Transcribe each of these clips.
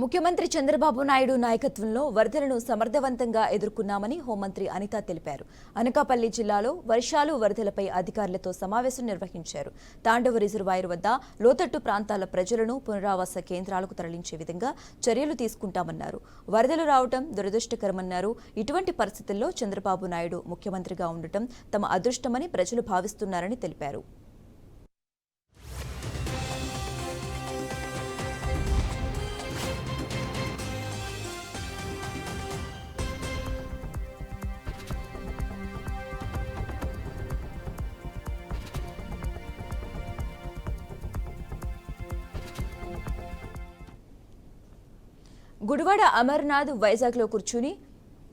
ముఖ్యమంత్రి చంద్రబాబు నాయుడు నాయకత్వంలో వరదలను సమర్థవంతంగా ఎదుర్కొన్నామని హోంమంత్రి అనిత తెలిపారు. అనకాపల్లి జిల్లాలో వర్షాలు వరదలపై అధికారులతో సమావేశం నిర్వహించారు. తాండవ రిజర్వాయర్ వద్ద లోతట్టు ప్రాంతాల ప్రజలను పునరావాస కేంద్రాలకు తరలించే విధంగా చర్యలు తీసుకుంటామన్నారు. వరదలు రావడం దురదృష్టకరమన్నారు. ఇటువంటి పరిస్థితుల్లో చంద్రబాబు నాయుడు ముఖ్యమంత్రిగా ఉండటం తమ అదృష్టమని ప్రజలు భావిస్తున్నారని తెలిపారు. గుడివాడ అమర్నాథ్ వైజాగ్లో కూర్చుని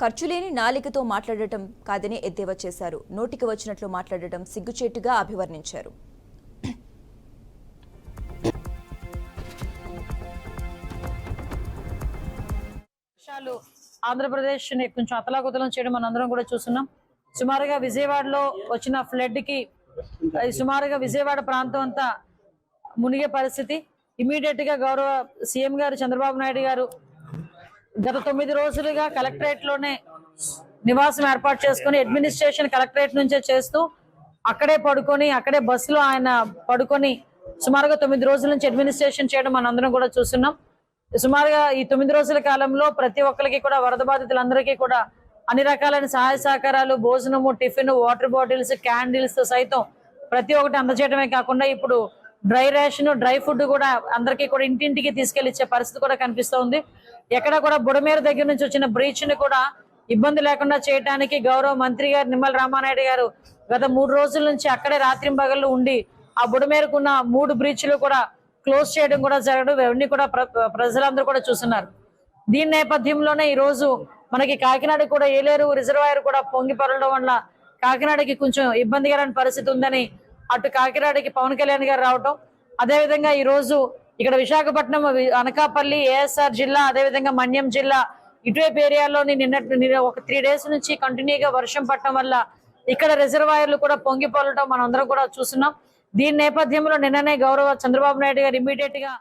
ఖర్చులేని నాలికతో మాట్లాడటం కాదని ఎద్దేవా చేశారు. నోటికి వచ్చినట్లు మాట్లాడటం సిగ్గుచేటుగా అభివర్ణించారు. ఆంధ్రప్రదేశ్ కొంచెం అతలాకుతలం చేయడం మనందరం కూడా చూస్తున్నాం. సుమారుగా విజయవాడలో వచ్చిన ఫ్లడ్ కి సుమారుగా విజయవాడ ప్రాంతం అంతా మునిగే పరిస్థితి. ఇమీడియట్ గా గౌరవ సీఎం గారు చంద్రబాబు నాయుడు గారు గత 9 రోజులుగా కలెక్టరేట్ లోనే నివాసం ఏర్పాటు చేసుకుని అడ్మినిస్ట్రేషన్ కలెక్టరేట్ నుంచే చేస్తూ అక్కడే పడుకొని అక్కడే బస్సులో ఆయన పడుకొని సుమారుగా 9 రోజుల నుంచి అడ్మినిస్ట్రేషన్ చేయడం మనందరం కూడా చూస్తున్నాం. సుమారుగా ఈ 9 రోజుల కాలంలో ప్రతి ఒక్కరికి కూడా వరద బాధితులందరికీ కూడా అన్ని రకాలైన సహాయ సహకారాలు, భోజనము, టిఫిన్, వాటర్ బాటిల్స్, క్యాండిల్స్ సైతం ప్రతి ఒక్కటి అందజేయడమే కాకుండా ఇప్పుడు డ్రై రేషన్, డ్రై ఫుడ్ కూడా అందరికీ కూడా ఇంటింటికి తీసుకెళ్లి ఇచ్చే పరిస్థితి కూడా కనిపిస్తోంది. ఎక్కడ కూడా బుడమేరు దగ్గర నుంచి వచ్చిన బ్రీచ్ ని కూడా ఇబ్బంది లేకుండా చేయడానికి గౌరవ మంత్రి గారు నిమ్మల రామానాయుడు గారు గత 3 రోజుల నుంచి అక్కడే రాత్రింబగళ్ళు ఉండి ఆ బుడమేరుకున్న 3 బ్రీచ్లు కూడా క్లోజ్ చేయడం కూడా జరగడం ఇవన్నీ కూడా ప్రజలందరూ కూడా చూస్తున్నారు. దీని నేపథ్యంలోనే ఈ రోజు మనకి కాకినాడ కూడా ఏలేరు రిజర్వాయర్ కూడా పొంగి పొరలడం వల్ల కాకినాడకి కొంచెం ఇబ్బందికరమైన పరిస్థితి ఉందని అటు కాకినాడకి పవన్ కళ్యాణ్ గారు రావటం, అదేవిధంగా ఈ రోజు ఇక్కడ విశాఖపట్నం, అనకాపల్లి, ఏఎస్ఆర్ జిల్లా, అదేవిధంగా మన్యం జిల్లా ఇటువైపు ఏరియాలోని నిన్న ఒక 3 డేస్ నుంచి కంటిన్యూగా వర్షం పడటం వల్ల ఇక్కడ రిజర్వాయర్లు కూడా పొంగిపోలటం మనం అందరం కూడా చూస్తున్నాం. దీని నేపథ్యంలో నిన్ననే గౌరవ చంద్రబాబు నాయుడు గారు ఇమీడియట్ గా